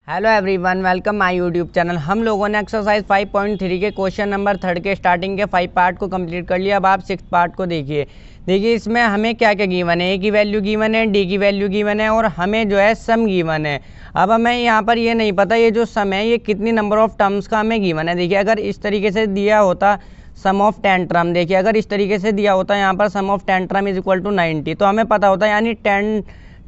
Hello everyone, welcome my YouTube channel. हम लोगों ने एक्सरसाइज 5.3 के क्वेश्चन नंबर 3 के स्टार्टिंग के 5 पार्ट को कंप्लीट कर लिया। अब आप 6 पार्ट को देखिए। इसमें हमें क्या क्या गिवन है। ए की वैल्यू गिवन है, डी की वैल्यू गिवन है और हमें जो है सम गिवन है। अब हमें यहाँ पर ये नहीं पता ये जो सम है ये कितनी नंबर ऑफ टर्म्स का हमें गिवन है। देखिए अगर इस तरीके से दिया होता सम ऑफ 10 टर्म, देखिए अगर इस तरीके से दिया होता यहाँ पर sum of 10 term is equal to 90, तो हमें पता होता यानी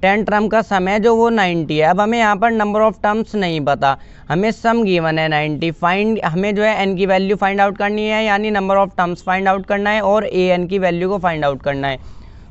10 टर्म का सम है जो वो 90 है। अब हमें यहाँ पर नंबर ऑफ टर्म्स नहीं पता, हमें सम गिवन है 90। हमें जो है एन की वैल्यू फाइंड आउट करनी है, यानी number of terms find out करना है और ए एन की वैल्यू को फाइंड आउट करना है।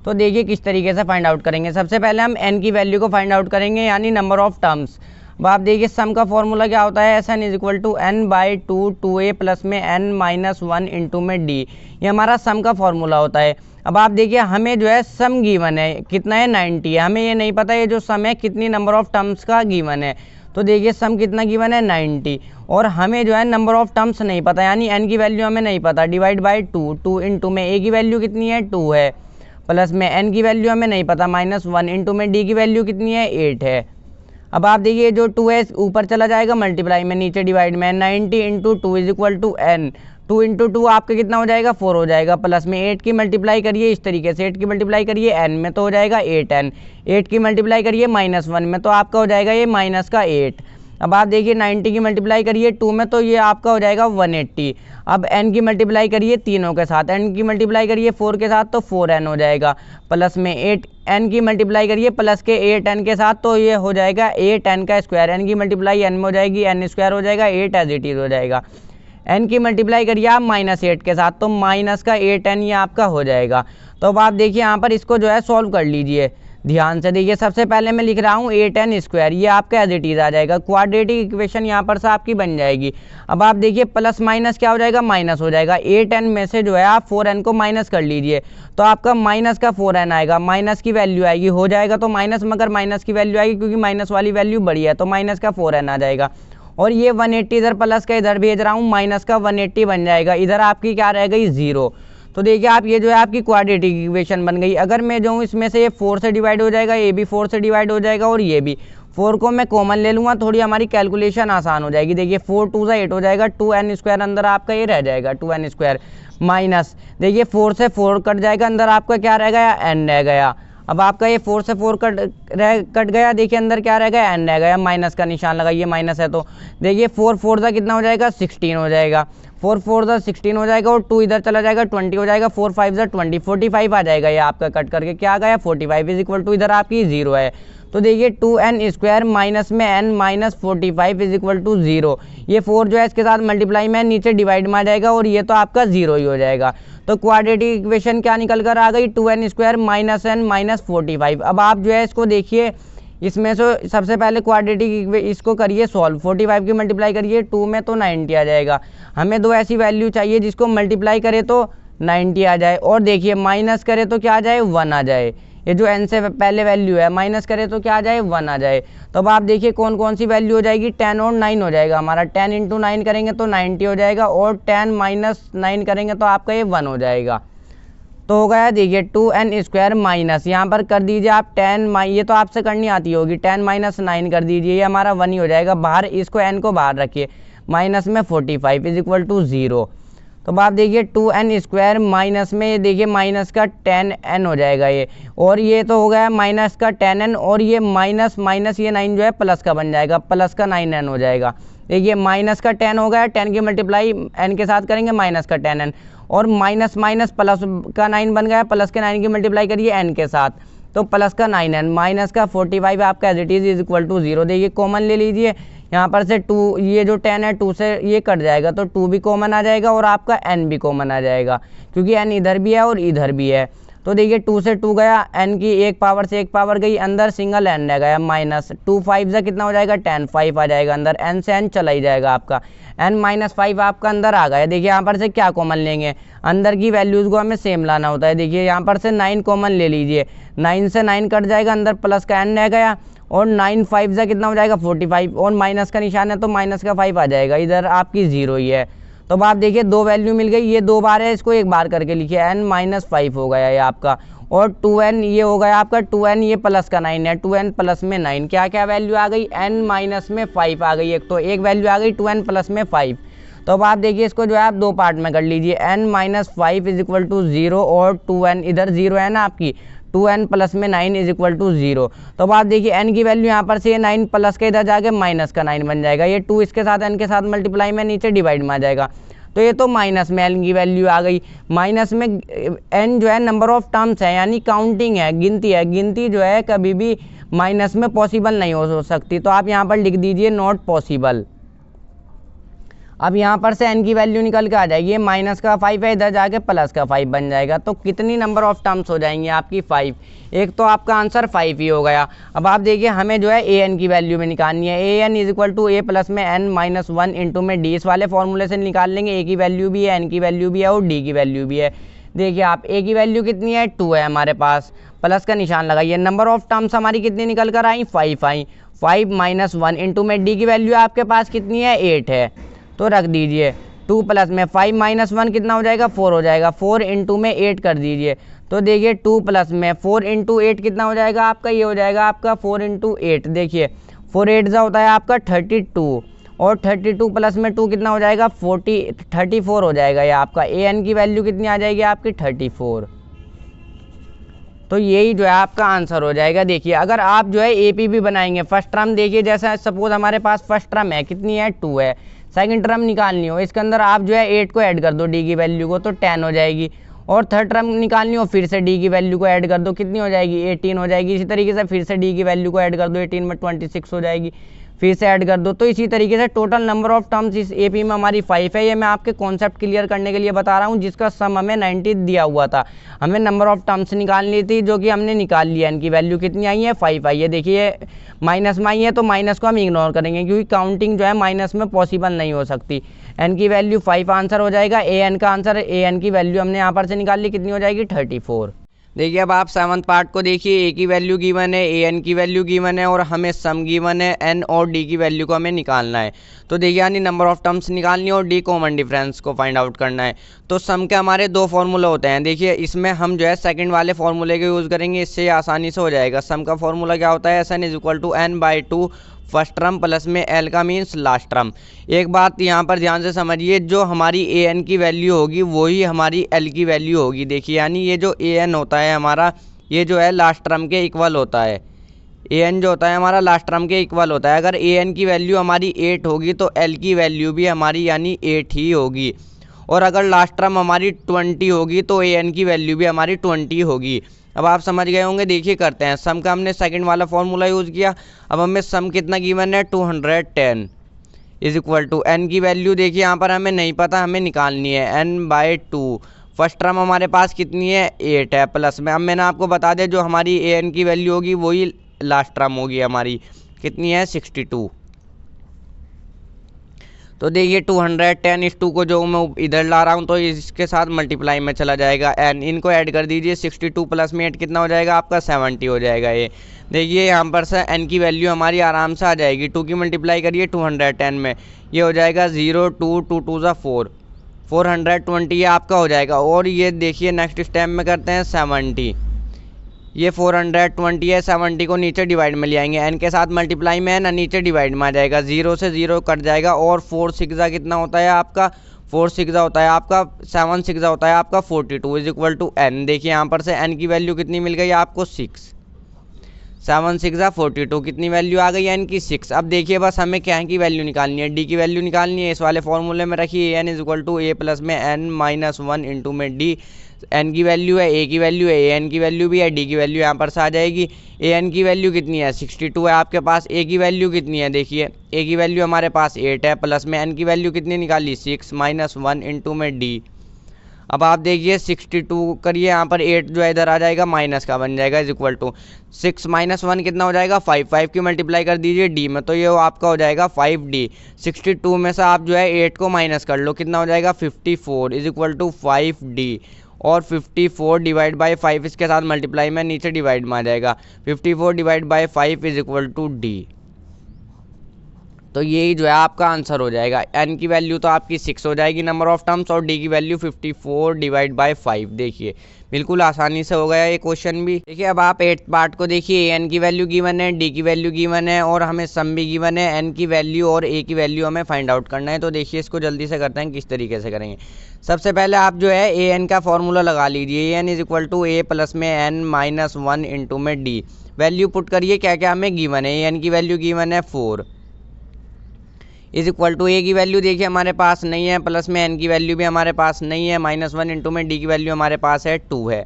तो देखिए किस तरीके से फाइंड आउट करेंगे। सबसे पहले हम एन की वैल्यू को फाइंड आउट करेंगे, यानी नंबर ऑफ टर्म्स। अब आप देखिए सम का फॉर्मूला क्या होता है, S N is equal to N by 2 plus में एन माइनस 1 इंटू में डी। ये हमारा सम का फॉर्मूला होता है। अब आप देखिए हमें जो है सम गिवन है, कितना है 90 है। हमें ये नहीं पता ये जो सम है कितनी नंबर ऑफ टर्म्स का गिवन है। तो देखिए सम कितना गिवन है 90 और हमें जो है नंबर ऑफ टर्म्स नहीं पता, यानी एन की वैल्यू हमें नहीं पता। डिवाइड बाई 2 इंटू में ए की वैल्यू कितनी है 2 है, प्लस में एन की वैल्यू हमें नहीं पता माइनस 1 इंटू में डी की वैल्यू कितनी है 8 है। अब आप देखिए जो 2 है ऊपर चला जाएगा मल्टीप्लाई में, नीचे डिवाइड में 90 into 2 is equal to N. 2 into 2 आपका कितना हो जाएगा 4 हो जाएगा, प्लस में 8 की मल्टीप्लाई करिए इस तरीके से, 8 की मल्टीप्लाई करिए एन में तो हो जाएगा 8n। 8 की मल्टीप्लाई करिए माइनस 1 में तो आपका हो जाएगा ये माइनस का 8। अब आप देखिए 90 की मल्टीप्लाई करिए 2 में तो ये आपका हो जाएगा 180। अब n की मल्टीप्लाई करिए तीनों के साथ, n की मल्टीप्लाई करिए 4 के साथ तो 4n हो जाएगा, प्लस में 8n की मल्टीप्लाई करिए प्लस के 8n के साथ तो ये हो जाएगा 8n का स्क्वायर। n की मल्टीप्लाई n में हो जाएगी, n स्क्वायर हो जाएगा 8 एज इट इज हो जाएगा। n की मल्टीप्लाई करिए आप माइनस 8 के साथ तो माइनस का 8n ये आपका हो जाएगा। तो अब आप देखिए यहाँ पर इसको जो है सॉल्व कर लीजिए ध्यान से। देखिए सबसे पहले मैं लिख रहा हूँ 8n स्क्वायर, ये आपका एज इट इज आ जाएगा। क्वाड्रेटिक इक्वेशन यहाँ पर से आपकी बन जाएगी। अब आप देखिए प्लस माइनस क्या हो जाएगा, माइनस हो जाएगा। 8n में से जो है आप 4n को माइनस कर लीजिए तो आपका माइनस का 4n आएगा, माइनस की वैल्यू आएगी, हो जाएगा तो माइनस, मगर माइनस की वैल्यू आएगी क्योंकि माइनस वाली वैल्यू बड़ी है तो माइनस का 4n आ जाएगा। और ये 180 इधर प्लस का इधर भेज रहा हूँ, माइनस का 180 बन जाएगा। इधर आपकी क्या रह गई 0। तो देखिए आप ये जो है आपकी क्वाड्रेटिक इक्वेशन बन गई। अगर मैं जो हूँ इसमें से ये 4 से डिवाइड हो जाएगा, ये भी 4 से डिवाइड हो जाएगा और ये भी 4 को मैं कॉमन ले लूँगा, थोड़ी हमारी कैलकुलेशन आसान हो जाएगी। देखिए 4 2 से 8 हो जाएगा, 2n स्क्वायर अंदर आपका ये रह जाएगा 2n स्क्वायर माइनस, देखिए 4 से 4 कट जाएगा, अंदर आपका क्या रह गया n रह गया। अब आपका ये 4 से 4 कट गया, देखिए अंदर क्या रह गया n रह गया, माइनस का निशान लगाइए, माइनस है तो देखिए 4 4 का कितना हो जाएगा 16 हो जाएगा, 4 4 का 16 हो जाएगा और 2 इधर चला जाएगा 20 हो जाएगा, 4 5 का 20 45 आ जाएगा। ये आपका कट करके क्या आ गया 45 इज इक्वल टू इधर आपकी 0 है। तो देखिए 2n स्क्वायर माइनस में n minus 45 is equal to 0। ये 4 जो है इसके साथ मल्टीप्लाई में नीचे डिवाइड में आ जाएगा और ये तो आपका 0 ही हो जाएगा। तो क्वाड्रेटिक इक्वेशन क्या निकल कर आ गई 2n square minus n minus 45। अब आप जो है इसको देखिए, इसमें से सबसे पहले क्वाड्रेटिक इसको करिए सॉल्व। 45 की मल्टीप्लाई करिए 2 में तो 90 आ जाएगा। हमें दो ऐसी वैल्यू चाहिए जिसको मल्टीप्लाई करे तो 90 आ जाए और देखिए माइनस करे तो क्या आ जाए 1 आ जाए। ये जो n से पहले वैल्यू है माइनस करे तो क्या आ जाए 1 आ जाए। तो अब आप देखिए कौन कौन सी वैल्यू हो जाएगी, 10 और 9 हो जाएगा हमारा। 10 इंटू 9 करेंगे तो 90 हो जाएगा और 10 माइनस 9 करेंगे तो आपका ये 1 हो जाएगा। तो हो गया देखिए 2n स्क्वायर माइनस, यहाँ पर कर दीजिए आप 10 ये तो आपसे करनी आती होगी, 10 माइनस 9 कर दीजिए, ये हमारा 1 ही हो जाएगा। बाहर इसको n को बाहर रखिए, माइनस में 45 इज इक्वल टू 0। तो आप देखिए 2n स्क्वायर माइनस में ये देखिए माइनस का 10n हो जाएगा ये, और ये तो हो गया माइनस का 10n और ये माइनस माइनस ये 9 जो है प्लस का बन जाएगा, प्लस का 9n हो जाएगा। देखिए माइनस का 10 हो गया, 10 की मल्टीप्लाई n के साथ करेंगे माइनस का 10n और माइनस माइनस प्लस का 9 बन गया, प्लस के 9 की मल्टीप्लाई करिए n के साथ तो प्लस का 9n माइनस का 45 आपका as it is equal to 0। देखिए कॉमन ले लीजिए, यहाँ पर से 2 ये जो 10 है 2 से ये कट जाएगा तो 2 भी कॉमन आ जाएगा और आपका n भी कॉमन आ जाएगा क्योंकि n इधर भी है और इधर भी है। तो देखिए 2 से 2 गया, n की एक पावर से एक पावर गई, अंदर सिंगल n रह गया माइनस 2 5 से कितना हो जाएगा 10 5 आ जाएगा, अंदर n से n चला ही जाएगा आपका, n माइनस 5 आपका अंदर आ गया। देखिए यहाँ पर से क्या कॉमन लेंगे, अंदर की वैल्यूज़ को हमें सेम लाना होता है। देखिए यहाँ पर से 9 कॉमन ले लीजिए, 9 से 9 कट जाएगा, अंदर प्लस का n रह गया और 9 5 से कितना हो जाएगा 45 और माइनस का निशान है तो माइनस का 5 आ जाएगा, इधर आपकी 0 ही है। तो आप देखिए दो वैल्यू मिल गई, ये 2 बार है, इसको एक बार करके लिखिए n माइनस 5 हो गया ये आपका और 2n ये हो गया आपका 2n, ये प्लस का 9 है, 2n प्लस में 9, क्या क्या वैल्यू आ गई, n माइनस में 5 आ गई, एक तो एक वैल्यू आ गई 2n प्लस में 5। तो अब आप देखिए इसको जो है आप दो पार्ट में कर लीजिए, n minus 5 is equal to 0 और 2n इधर 0 है ना आपकी, 2n प्लस में 9 इज इक्वल टू 0। तो अब आप देखिए n की वैल्यू यहाँ पर से 9 प्लस के इधर जाके माइनस का 9 बन जाएगा, ये 2 इसके साथ n के साथ मल्टीप्लाई में नीचे डिवाइड में आ जाएगा। तो ये तो माइनस में n की वैल्यू आ गई, माइनस में n जो है नंबर ऑफ टर्म्स है, यानी काउंटिंग है, गिनती है, गिनती जो है कभी भी माइनस में पॉसिबल नहीं हो सकती। तो आप यहाँ पर लिख दीजिए नॉट पॉसिबल। अब यहाँ पर से n की वैल्यू निकल के आ जाएगी, माइनस का 5 है, इधर जाके प्लस का 5 बन जाएगा। तो कितनी नंबर ऑफ टर्म्स हो जाएंगी आपकी 5, एक तो आपका आंसर 5 ही हो गया। अब आप देखिए हमें जो है an की वैल्यू में निकालनी है, an is equal to a plus में n माइनस 1 इंटू में d, इस वाले फॉर्मूले से निकाल लेंगे, a की वैल्यू भी है, n की वैल्यू भी है और d की वैल्यू भी है। देखिए आप a की वैल्यू कितनी है 2 है हमारे पास, प्लस का निशान लगाइए, नंबर ऑफ टर्म्स हमारी कितनी निकल कर आई 5 आई, 5 माइनस 1 इंटू में d की वैल्यू आपके पास कितनी है 8 है, तो रख दीजिए 2 प्लस में 5 माइनस 1 कितना हो जाएगा 4 हो जाएगा, 4 इंटू में 8 कर दीजिए। तो देखिए 2 प्लस में 4 इंटू 8 कितना हो जाएगा आपका, ये हो जाएगा आपका 4 इंटू 8, देखिए 4 8 जा होता है आपका 32 और 32 प्लस में 2 कितना हो जाएगा 34 हो जाएगा, ये आपका an की वैल्यू कितनी आ जाएगी आपकी 34। तो यही जो है आपका आंसर हो जाएगा। देखिए अगर आप जो है AP भी बनाएंगे फर्स्ट टर्म, देखिए जैसा सपोज हमारे पास फर्स्ट टर्म है कितनी है 2 है, सेकंड टर्म निकालनी हो, इसके अंदर आप जो है 8 को ऐड कर दो d की वैल्यू को, तो 10 हो जाएगी, और थर्ड टर्म निकालनी हो फिर से d की वैल्यू को ऐड कर दो, कितनी हो जाएगी 18 हो जाएगी। इसी तरीके से फिर से d की वैल्यू को ऐड कर दो, 18 में 26 हो जाएगी, फिर से ऐड कर दो। तो इसी तरीके से टोटल नंबर ऑफ टर्म्स इस AP में हमारी 5 है। ये मैं आपके कॉन्सेप्ट क्लियर करने के लिए बता रहा हूँ, जिसका सम हमें 90 दिया हुआ था, हमें नंबर ऑफ टर्म्स निकालनी थी, जो कि हमने निकाल लिया। इनकी वैल्यू कितनी आई है 5 आई है। देखिए माइनस में आई है तो माइनस को हम इग्नोर करेंगे, क्योंकि काउंटिंग जो है माइनस में पॉसिबल नहीं हो सकती। n की वैल्यू 5 आंसर हो जाएगा, an का आंसर, an की वैल्यू हमने यहाँ पर से निकाल ली, कितनी हो जाएगी 34। देखिए अब आप 7th पार्ट को देखिए, a की वैल्यू गिवन है, an की वैल्यू गिवन है और हमें सम गिवन है, n और d की वैल्यू को हमें निकालना है। तो देखिए यानी नंबर ऑफ टर्म्स निकालनी है और d कॉमन डिफरेंस को फाइंड आउट करना है। तो सम के हमारे दो फॉर्मूला होते हैं, देखिए इसमें हम जो है सेकंड वाले फॉर्मूले का यूज़ करेंगे, इससे आसानी से हो जाएगा। सम का फॉर्मूला क्या होता है, SN is equal to n/2 first term plus में L का मीन्स लास्ट टर्म। एक बात यहाँ पर ध्यान से समझिए, जो हमारी an की वैल्यू होगी वही हमारी L की वैल्यू होगी। देखिए यानी ये जो an होता है हमारा, ये जो है लास्ट टर्म के इक्वल होता है, an जो होता है हमारा लास्ट टर्म के इक्वल होता है। अगर an की वैल्यू हमारी 8 होगी तो L की वैल्यू भी हमारी यानी 8 ही होगी, और अगर लास्ट टर्म हमारी 20 होगी तो an की वैल्यू भी हमारी 20 होगी। अब आप समझ गए होंगे। देखिए करते हैं, सम का हमने सेकंड वाला फॉर्मूला यूज़ किया। अब हमें सम कितना गिवन है 210 इज इक्वल टू n की वैल्यू देखिए यहाँ पर हमें नहीं पता, हमें निकालनी है n/2। फर्स्ट टर्म हमारे पास कितनी है 8 है, प्लस में अब मैंने आपको बता दिया जो हमारी an की वैल्यू होगी वही लास्ट टर्म होगी हमारी, कितनी है 62। तो देखिए 210 इस 2 को जो मैं इधर ला रहा हूँ तो इसके साथ मल्टीप्लाई में चला जाएगा, n इनको ऐड कर दीजिए, 62 प्लस में 8 कितना हो जाएगा आपका 70 हो जाएगा। ये देखिए यहाँ पर से n की वैल्यू हमारी आराम से आ जाएगी, 2 की मल्टीप्लाई करिए 210 में, ये हो जाएगा 0 2 2 2 4 420 ये आपका हो जाएगा। और ये देखिए नेक्स्ट स्टेप में करते हैं 70, ये 420 है, 70 को नीचे डिवाइड में ले आएंगे, n के साथ मल्टीप्लाई में है ना, नीचे डिवाइड में आ जाएगा, 0 से 0 कट जाएगा, और 4 6 कितना होता है आपका 4 6 होता है आपका 7 6 होता है आपका 42 इज इक्वल टू n। देखिए यहाँ पर से n की वैल्यू कितनी मिल गई आपको 6, 7 6 42 कितनी वैल्यू आ गई n की 6। अब देखिए बस हमें क्या की वैल्यू निकालनी है, d की वैल्यू निकालनी है। इस वाले फॉर्मूले में रखिए n is equal to a plus में n-1 इंटू में d, n की वैल्यू है, a की वैल्यू है, an की वैल्यू भी है, d की वैल्यू यहाँ पर से आ जाएगी। an की वैल्यू कितनी है 62 है आपके पास, a की वैल्यू कितनी है देखिए, a की वैल्यू हमारे पास 8 है, प्लस में n की वैल्यू कितनी निकाली 6 -1 इंटू में d। अब आप देखिए 62 करिए, यहाँ पर 8 जो है इधर आ जाएगा, माइनस का बन जाएगा इज इक्वल टू 6 -1 कितना हो जाएगा 5, 5 की मल्टीप्लाई कर दीजिए d में, तो ये आपका हो जाएगा 5d। 62 में से आप जो है 8 को माइनस कर लो, कितना हो जाएगा 54 इज इक्वल टू 5d, और 54 डिवाइड बाई 5 इसके साथ मल्टीप्लाई में नीचे डिवाइड में आ जाएगा, 54 divide by 5 is equal to d। तो यही जो है आपका आंसर हो जाएगा। n की वैल्यू तो आपकी 6 हो जाएगी नंबर ऑफ टर्म्स, और d की वैल्यू 54 डिवाइड बाय 5। देखिए बिल्कुल आसानी से हो गया ये क्वेश्चन भी। देखिए अब आप 8th पार्ट को देखिए, n की वैल्यू गिवन है, d की वैल्यू गिवन है और हमें सम भी गिवन है। n की वैल्यू और a की वैल्यू हमें फाइंड आउट करना है। तो देखिए इसको जल्दी से करते हैं, किस तरीके से करेंगे। सबसे पहले आप जो है an का फॉर्मूला लगा लीजिए। an is equal to a plus में n माइनस 1 इंटू में d। वैल्यू पुट करिए, क्या क्या हमें गिवन है। an की वैल्यू गिवन है 4 इज इक्वल टू ए की वैल्यू देखिए हमारे पास नहीं है, प्लस में n की वैल्यू भी हमारे पास नहीं है, माइनस 1 इंटू में d की वैल्यू हमारे पास है 2 है।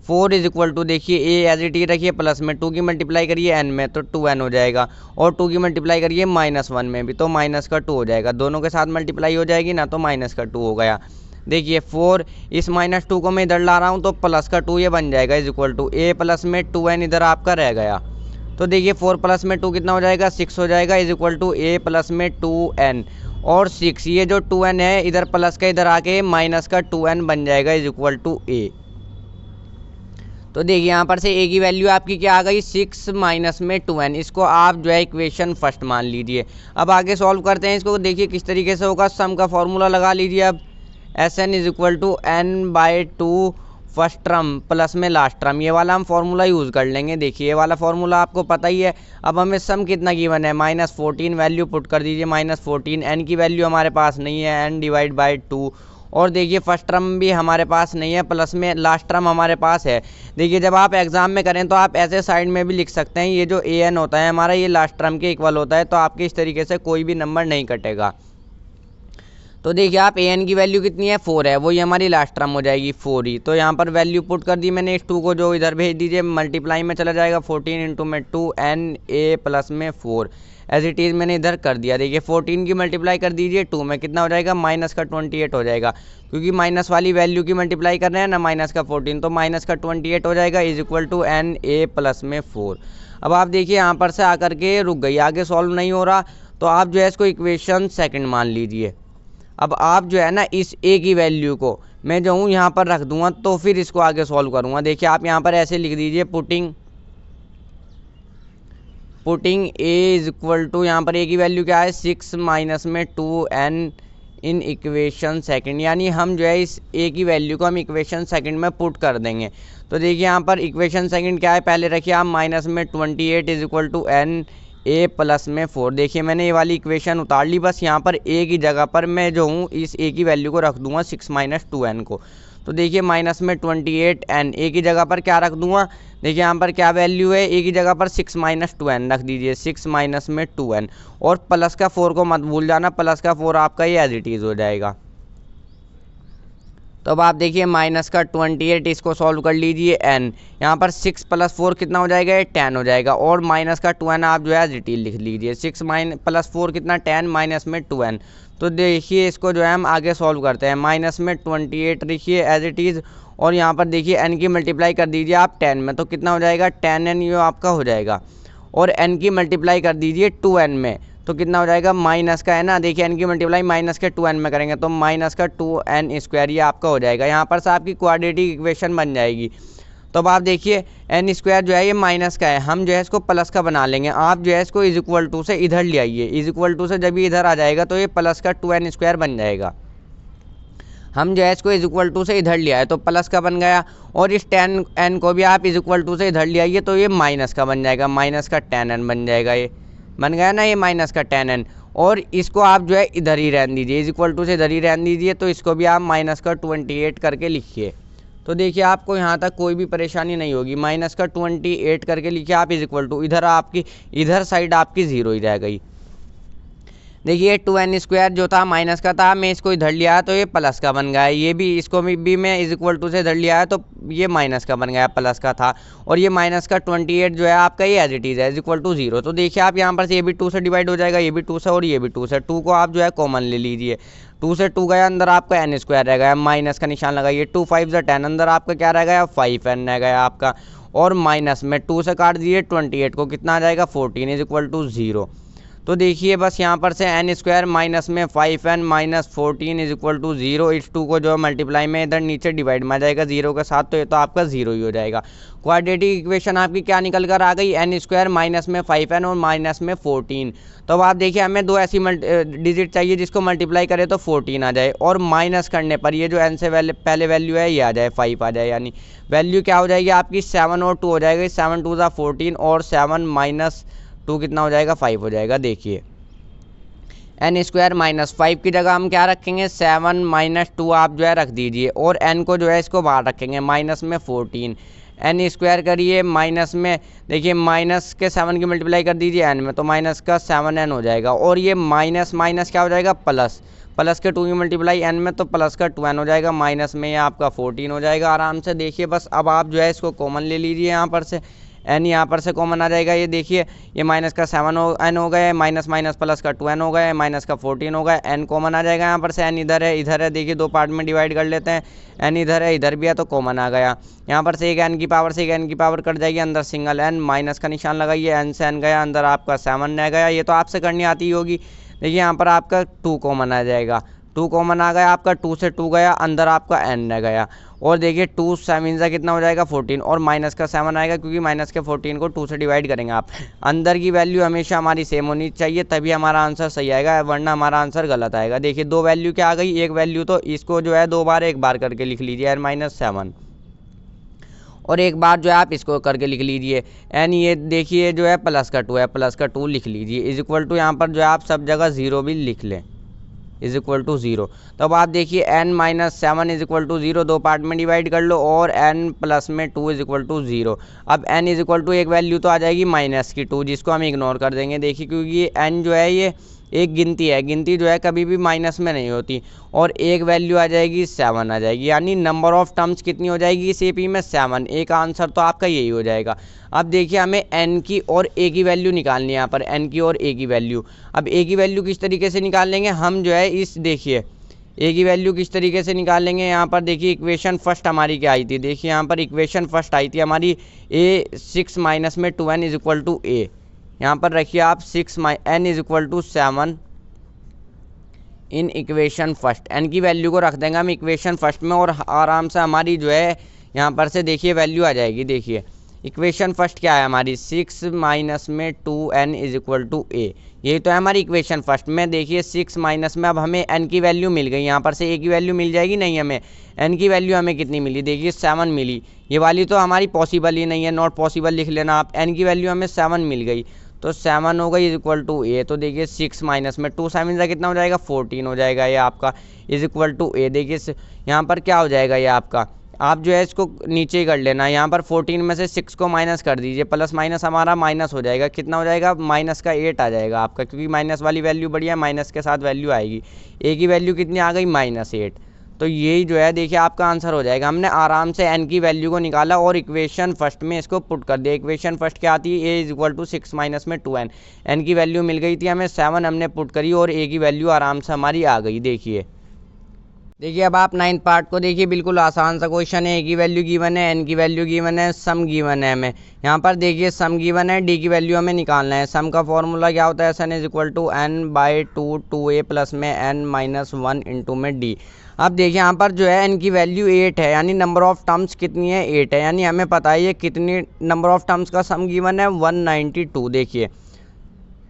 4 इज इक्वल टू देखिए ए एज इट इज रखिए, प्लस में 2 की मल्टीप्लाई करिए n में तो 2n हो जाएगा, और 2 की मल्टीप्लाई करिए माइनस 1 में भी तो माइनस का 2 हो जाएगा। दोनों के साथ मल्टीप्लाई हो जाएगी ना, तो माइनस का 2 हो गया। देखिए 4 इस माइनस 2 को मैं इधर ला रहा हूँ तो प्लस का 2 ये बन जाएगा, is equal to A plus में 2n इधर आपका रह गया। तो देखिए 4 प्लस में 2 कितना हो जाएगा, 6 हो जाएगा, is equal to A plus में 2n और 6, ये जो 2n है इधर प्लस का इधर आके माइनस का 2n बन जाएगा, इज इक्वल टू ए। तो देखिए यहाँ पर से a की वैल्यू आपकी क्या आ गई, 6 माइनस में 2n। इसको आप जो है इक्वेशन फर्स्ट मान लीजिए। अब आगे सॉल्व करते हैं इसको। देखिए किस तरीके से होगा, सम का फॉर्मूला लगा लीजिए। अब Sn is equal to n/2 first term plus में लास्ट टर्म, ये वाला हम फॉर्मूला यूज़ कर लेंगे। देखिए ये वाला फॉर्मूला आपको पता ही है। अब हमें सम कितना गिवन है, -14 वैल्यू पुट कर दीजिए, -14। n की वैल्यू हमारे पास नहीं है, n डिवाइड बाई 2। और देखिए फर्स्ट टर्म भी हमारे पास नहीं है, प्लस में लास्ट टर्म हमारे पास है। देखिए जब आप एग्जाम में करें तो आप ऐसे साइड में भी लिख सकते हैं, ये जो an होता है हमारा ये लास्ट टर्म के इक्वल होता है, तो आपके इस तरीके से कोई भी नंबर नहीं कटेगा। तो देखिए आप an की वैल्यू कितनी है, 4 है, वही हमारी लास्ट टर्म हो जाएगी 4 ही। तो यहाँ पर वैल्यू पुट कर दी मैंने, इस 2 को जो इधर भेज दीजिए, मल्टीप्लाई में चला जाएगा, 14 इंटू में 2 n a प्लस में 4 एज इट इज़ मैंने इधर कर दिया। देखिए 14 की मल्टीप्लाई कर दीजिए 2 में, कितना हो जाएगा, माइनस का 28 हो जाएगा, क्योंकि माइनस वाली वैल्यू की मल्टीप्लाई कर रहे हैं ना, माइनस का 14 तो माइनस का 28 हो जाएगा, is equal to n a plus में 4। अब आप देखिए यहाँ पर से आकर के रुक गई, आगे सॉल्व नहीं हो रहा, तो आप जो है इसको इक्वेशन सेकंड मान लीजिए। अब आप जो है ना इस a की वैल्यू को मैं जो हूँ यहाँ पर रख दूंगा, तो फिर इसको आगे सॉल्व करूँगा। देखिए आप यहाँ पर ऐसे लिख दीजिए, putting a is equal to, यहाँ पर a की वैल्यू क्या है, 6 माइनस में 2n इन इक्वेशन सेकंड, यानी हम जो है इस a की वैल्यू को हम इक्वेशन सेकंड में पुट कर देंगे। तो देखिए यहाँ पर इक्वेशन सेकंड क्या है, पहले रखिए आप माइनस में 28 is equal to n a plus में 4। देखिए मैंने ये वाली इक्वेशन उतार ली, बस यहाँ पर a की जगह पर मैं जो हूँ इस a की वैल्यू को रख दूंगा 6 माइनस 2n को। तो देखिए माइनस में 28 n, a की जगह पर क्या रख दूंगा, देखिए यहाँ पर क्या वैल्यू है, a की जगह पर 6 माइनस 2n रख दीजिए, 6 माइनस में 2n, और प्लस का 4 को मत भूल जाना, प्लस का 4 आपका ये एज इट इज़ हो जाएगा। तो अब आप देखिए माइनस का 28, इसको सॉल्व कर लीजिए n, यहाँ पर 6 प्लस 4 कितना हो जाएगा, ये 10 हो जाएगा, और माइनस का 2n आप जो है एज इट इज़ लिख लीजिए, 6 प्लस 4 कितना 10 माइनस में 2n। तो देखिए इसको जो है हम आगे सॉल्व करते हैं, माइनस में 28 लिखिए एज इट इज़, और यहाँ पर देखिए n की मल्टीप्लाई कर दीजिए आप 10 में, तो कितना हो जाएगा 10n ये आपका हो जाएगा, और n की मल्टीप्लाई कर दीजिए 2n में, तो कितना हो जाएगा, माइनस का है ना, देखिए n की मल्टीप्लाई माइनस के 2n में करेंगे तो माइनस का 2n स्क्वायर ये आपका हो जाएगा। यहाँ पर से आपकी क्वाड्रेटिक इक्वेशन बन जाएगी। तो अब आप देखिए n स्क्वायर जो है ये माइनस का है, हम जो है इसको प्लस का बना लेंगे। आप जो है इसको इज इक्वल टू से इधर ले आइए, इज इक्वल टू से जब ये इधर आ जाएगा तो ये प्लस का 2n स्क्वायर बन जाएगा। हम जो है इसको इज इक्वल टू से इधर ले आए तो प्लस का बन गया, और इस 10n को भी आप इज इक्वल टू से इधर ले आइए तो ये माइनस का बन जाएगा, माइनस का 10n बन जाएगा, ये बन गया ना, ये माइनस का 10n। और इसको आप जो है इधर ही रहने दीजिए, इज इक्वल टू से इधर ही रहने दीजिए, तो इसको भी आप माइनस का 28 करके लिखिए। तो देखिए आपको यहाँ तक कोई भी परेशानी नहीं होगी, माइनस का 28 करके लिखिए आप इज इक्वल टू, इधर आपकी इधर साइड आपकी 0 ही रह गई। देखिए 2n स्क्वायर जो था माइनस का था, मैं इसको इधर लिया तो ये प्लस का बन गया, ये भी इसको भी मैं इज इक्वल टू से इधर लिया है तो ये माइनस का बन गया, प्लस का था, और ये माइनस का 28 जो है आपका ये एज इट इज़ है, इज इक्वल टू 0। तो देखिए आप यहाँ पर से ये भी 2 से डिवाइड हो जाएगा, ये भी 2 से और ये भी 2 से, 2 को आप जो है कॉमन ले लीजिए, 2 से 2 गया, अंदर आपका n स्क्वायर रह गया, माइनस का निशान लगाइए, 2 5 10, अंदर आपका क्या रह गया 5n रह गया आपका, और माइनस में 2 से काट दिए 28 को, कितना आ जाएगा 14 इज इक्वल टू 0। तो देखिए बस यहाँ पर से एन स्क्वायर माइनस में 5n minus 14 is equal to 0। इस 2 को जो मल्टीप्लाई में इधर नीचे डिवाइड में आ जाएगा 0 के साथ, तो ये तो आपका 0 ही हो जाएगा। क्वाड्रेटिक इक्वेशन आपकी क्या निकल कर आ गई, एन स्क्वायर माइनस में 5n और माइनस में 14। तो अब आप देखिए हमें दो ऐसी डिजिट चाहिए जिसको मल्टीप्लाई करें तो 14 आ जाए, और माइनस करने पर ये जो एन से पहले वैल्यू है ये आ जाए 5 आ जाए, यानी वैल्यू क्या हो जाएगी आपकी 7 और 2 हो जाएगी, 7 2 14 और 7 माइनस 2 कितना हो जाएगा 5 हो जाएगा। देखिए एन स्क्वायर माइनस 5 की जगह हम क्या रखेंगे 7 माइनस 2 आप जो है रख दीजिए, और एन को जो है इसको बाहर रखेंगे माइनस में 14। एन स्क्वायर करिए माइनस में, देखिए माइनस के 7 की मल्टीप्लाई कर दीजिए एन में, तो माइनस का 7n हो जाएगा, और ये माइनस माइनस क्या हो जाएगा प्लस, प्लस के 2 की मल्टीप्लाई एन में तो प्लस का 2n हो जाएगा, माइनस में ये आपका 14 हो जाएगा आराम से। देखिए बस अब आप जो है इसको कॉमन ले लीजिए, यहाँ पर से एन यहाँ पर से कॉमन आ जाएगा। ये देखिए ये माइनस का 7n हो गया, माइनस माइनस प्लस का 2n हो गया, माइनस का 14 हो गया, एन कॉमन आ जाएगा यहाँ पर से। एन इधर है, देखिए दो पार्ट में डिवाइड कर लेते हैं, एन इधर है इधर भी है तो कॉमन आ गया। यहाँ पर से एक एन की पावर से एक एन की पावर कट जाएगी, अंदर सिंगल एन, माइनस का निशान लगाइए, एन से एन गया, अंदर आपका 7 रह गया। ये तो आपसे करनी आती होगी। देखिए यहाँ पर आपका 2 कॉमन आ जाएगा, 2 कॉमन आ गया आपका, 2 से 2 गया, अंदर आपका n रह गया, और देखिए 2 7 का कितना हो जाएगा 14, और माइनस का 7 आएगा क्योंकि माइनस के 14 को 2 से डिवाइड करेंगे आप। अंदर की वैल्यू हमेशा हमारी सेम होनी चाहिए तभी हमारा आंसर सही आएगा, वरना हमारा आंसर गलत आएगा। देखिए दो वैल्यू क्या आ गई, एक वैल्यू तो इसको जो है 2 बार एक बार करके लिख लीजिए n-7, और एक बार जो है आप इसको करके लिख लीजिए एन, ये देखिए जो है प्लस का 2 है, प्लस का 2 लिख लीजिए, इज इक्वल टू यहाँ पर जो है आप सब जगह 0 भी लिख लें, इज इक्वल टू 0। तो अब आप देखिए n-7 इज इक्वल टू 0, दो पार्ट में डिवाइड कर लो, और n प्लस में 2 इज इक्वल टू 0। अब n इज इक्वल टू एक वैल्यू तो आ जाएगी माइनस की 2, जिसको हम इग्नोर कर देंगे। देखिए क्योंकि ये n जो है ये एक गिनती है, गिनती जो है कभी भी माइनस में नहीं होती, और एक वैल्यू आ जाएगी 7 आ जाएगी, यानी नंबर ऑफ टर्म्स कितनी हो जाएगी इस एपी में 7। एक आंसर तो आपका यही हो जाएगा। अब देखिए हमें n की और a की वैल्यू निकालनी है, यहाँ पर n की और a की वैल्यू। अब a की वैल्यू किस तरीके से निकाल लेंगे हम, जो है इस देखिए a की वैल्यू किस तरीके से निकाल लेंगे, यहाँ पर देखिए इक्वेशन फर्स्ट हमारी क्या आई थी, देखिए यहाँ पर इक्वेशन फर्स्ट आई थी हमारी a 6 माइनस में 2n is equal to a। यहाँ पर रखिए आप 6 n is equal to 7 in equation first, n की वैल्यू को रख देंगे हम इक्वेशन फर्स्ट में, और आराम से हमारी जो है यहाँ पर से देखिए वैल्यू आ जाएगी। देखिए इक्वेशन फर्स्ट क्या है हमारी 6 माइनस में 2n is equal to a, यही तो है हमारी इक्वेशन फर्स्ट में। देखिए 6 माइनस में अब हमें n की वैल्यू मिल गई, यहाँ पर से a की वैल्यू मिल जाएगी, नहीं हमें n की वैल्यू हमें कितनी मिली, देखिए 7 मिली, ये वाली तो हमारी पॉसिबल ही नहीं है, नॉट पॉसिबल लिख लेना आप। n की वैल्यू हमें 7 मिल गई, तो 7 हो गई इज इक्वल टू a। तो देखिए 6 माइनस में 2 7 का कितना हो जाएगा 14 हो जाएगा ये आपका, इज इक्वल टू a। देखिए यहाँ पर क्या हो जाएगा ये आपका, आप जो है इसको नीचे ही कर लेना, यहाँ पर 14 में से 6 को माइनस कर दीजिए, प्लस माइनस हमारा माइनस हो जाएगा, कितना हो जाएगा माइनस का 8 आ जाएगा आपका, क्योंकि माइनस वाली वैल्यू बढ़िया, माइनस के साथ वैल्यू आएगी। a की वैल्यू कितनी आ गई -8, तो यही जो है देखिए आपका आंसर हो जाएगा। हमने आराम से n की वैल्यू को निकाला और इक्वेशन फर्स्ट में इसको पुट कर दिया। इक्वेशन फर्स्ट क्या आती है, a is equal to 6 minus में 2n, n की वैल्यू मिल गई थी हमें 7, हमने पुट करी और a की वैल्यू आराम से हमारी आ गई। देखिए अब आप 9th पार्ट को देखिए, बिल्कुल आसान सा क्वेश्चन है, a की वैल्यू गिवन है, n की वैल्यू गिवन है, सम गिवन है हमें। यहाँ पर देखिए सम गिवन है, d की वैल्यू हमें निकालना है। सम का फॉर्मूला क्या होता है, सन is equal to n/2 2a plus में n-1 इंटू में d। अब देखिए यहाँ पर जो है n की वैल्यू 8 है, यानी नंबर ऑफ टर्म्स कितनी है 8 है, यानी हमें पता है ये कितनी नंबर ऑफ टर्म्स का सम गिवन है 192। देखिए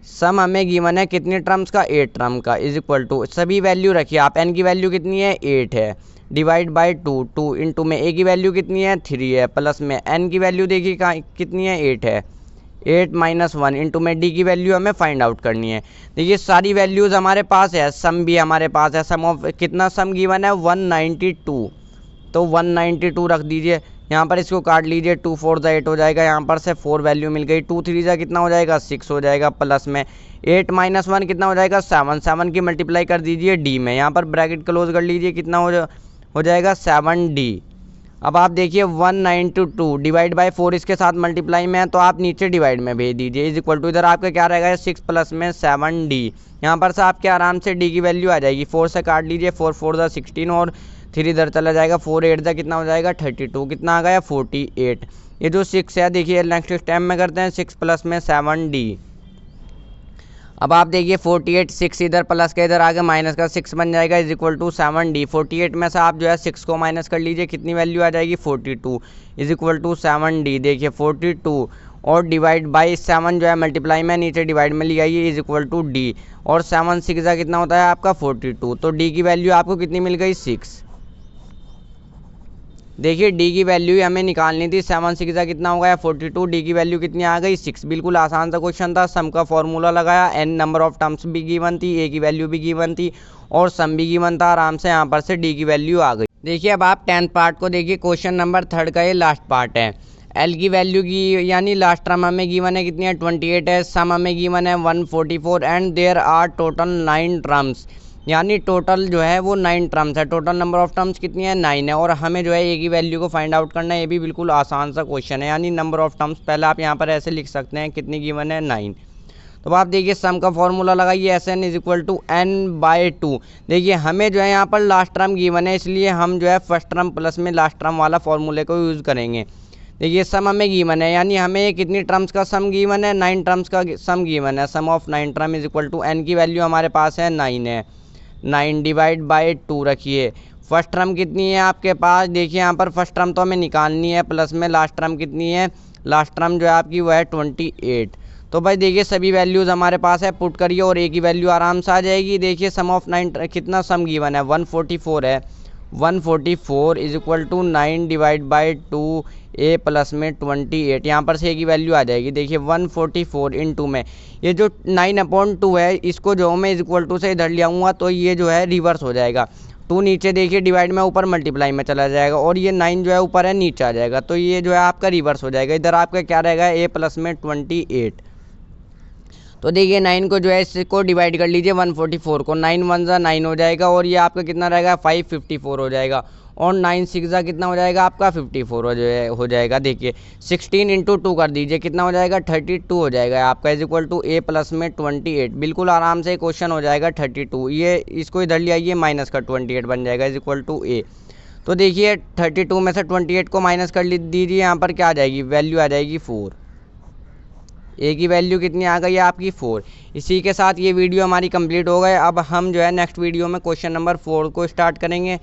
सम हमें गिवन है कितने टर्म्स का 8 टर्म का, इज इक्वल टू सभी वैल्यू रखिए आप। n की वैल्यू कितनी है 8 है, डिवाइड बाय 2, 2 इंटू में a की वैल्यू कितनी है 3 है, प्लस में n की वैल्यू देखिए कितनी है 8 है, 8-1 इंटू में d की वैल्यू हमें फाइंड आउट करनी है। देखिए सारी वैल्यूज़ हमारे पास है, सम भी हमारे पास है, सम ऑफ कितना सम गिवन है 192, तो 192 रख दीजिए। यहाँ पर इसको काट लीजिए, 2 4 8 हो जाएगा, यहाँ पर से 4 वैल्यू मिल गई, 2 3 कितना हो जाएगा 6 हो जाएगा, प्लस में 8-1 कितना हो जाएगा 7, 7 की मल्टीप्लाई कर दीजिए d में, यहाँ पर ब्रैकेट क्लोज कर लीजिए, कितना हो जाएगा 7d। अब आप देखिए 192 डिवाइड बाय 4 इसके साथ मल्टीप्लाई में है, तो आप नीचे डिवाइड में भेज दीजिए, इज इक्वल टू इधर आपका क्या रहेगा 6 प्लस में 7d। यहाँ पर से आपके आराम से d की वैल्यू आ जाएगी, 4 से काट लीजिए, 4 4 16 और 3 इधर चला जाएगा, 4 8 कितना हो जाएगा 32, कितना आ गया 48। ये जो 6 है देखिए नेक्स्ट स्टेप में करते हैं 6 प्लस में 7d। अब आप देखिए 48 6 इधर प्लस का इधर आगे माइनस का 6 बन जाएगा इज इक्वल टू 7D। 48 में से आप जो है 6 को माइनस कर लीजिए, कितनी वैल्यू आ जाएगी 42 इज इक्वल टू 7D। देखिए 42 और डिवाइड बाई 7 जो है मल्टीप्लाई में नीचे डिवाइड में लिया इज इक्वल टू D, और 7 6 कितना होता है आपका 42। तो D की वैल्यू आपको कितनी मिल गई 6। देखिए D की वैल्यू हमें निकालनी थी, 7 6 कितना हो गया 42, D की वैल्यू कितनी आ गई 6। बिल्कुल आसान सा क्वेश्चन था, सम का फॉर्मूला लगाया, n नंबर ऑफ टर्म्स भी गिवन थी, A की वैल्यू भी गिवन थी और सम भी गिवन था, आराम से यहाँ पर से D की वैल्यू आ गई। देखिए अब आप 10th पार्ट को देखिए, क्वेश्चन नंबर 3 का ये लास्ट पार्ट है। L की वैल्यू की यानी लास्ट टर्म हमें गिवन है कितनी है 28 है, सम हमें गिवन है 144 and there are total 9 terms, यानी टोटल जो है वो 9 टर्म्स है। टोटल नंबर ऑफ टर्म्स कितनी है 9 है, और हमें जो है ए की वैल्यू को फाइंड आउट करना है। ये भी बिल्कुल आसान सा क्वेश्चन है, यानी नंबर ऑफ टर्म्स पहले आप यहाँ पर ऐसे लिख सकते हैं, कितनी गिवन है 9। तो आप देखिए सम का फॉर्मूला लगाइए, SN is equal to n/2। देखिए हमें जो है यहाँ पर लास्ट टर्म गिवन है, इसलिए हम जो है फर्स्ट टर्म प्लस में लास्ट टर्म वाला फॉर्मूले को यूज़ करेंगे। देखिए सम हमें गिवन है, यानी हमें कितनी टर्म्स का सम गिवन है 9 टर्म्स का सम गिवन है। Sum of 9 term is equal to n की वैल्यू हमारे पास है 9 है, 9 डिवाइड बाई 2 रखिए। फर्स्ट टर्म कितनी है आपके पास, देखिए यहाँ पर फर्स्ट टर्म तो हमें निकालनी है, प्लस में लास्ट टर्म कितनी है, लास्ट टर्म जो है आपकी वो है 28। तो भाई देखिए सभी वैल्यूज़ हमारे पास है, पुट करिए और ए की वैल्यू आराम से आ जाएगी। देखिए सम ऑफ 9 कितना सम गिवन है 144 है, 144 is equal to 9 divide by 2 A plus में 28, यहाँ पर से ए की वैल्यू आ जाएगी। देखिए 144 इंटू में ये जो 9/2 है, इसको जो मैं इज इक्वल टू से इधर ले आऊँगा तो ये जो है रिवर्स हो जाएगा। 2 नीचे देखिए डिवाइड में ऊपर मल्टीप्लाई में चला जाएगा, और ये 9 जो है ऊपर है नीचे आ जाएगा, तो ये जो है आपका रिवर्स हो जाएगा। इधर आपका क्या रहेगा ए प्लस में 28। तो देखिए 9 को जो है इसको डिवाइड कर लीजिए 144 को, 9 1 जा 9 हो जाएगा, और ये आपका कितना रहेगा 554 हो जाएगा, और 9 6 जा कितना हो जाएगा आपका 54 हो जाएगा। देखिए 16 इंटू 2 कर दीजिए, कितना हो जाएगा 32 हो जाएगा आपका, is equal to A plus में 28। बिल्कुल आराम से क्वेश्चन हो जाएगा 32, ये इसको इधर ले आइए माइनस का 28 बन जाएगा इज इक्वल टू ए। तो देखिए 32 में से 28 को माइनस कर दीजिए, यहाँ पर क्या आ जाएगी वैल्यू आ जाएगी 4। ए की वैल्यू कितनी आ गई है आपकी 4। इसी के साथ ये वीडियो हमारी कंप्लीट हो गए। अब हम जो है नेक्स्ट वीडियो में क्वेश्चन नंबर 4 को स्टार्ट करेंगे।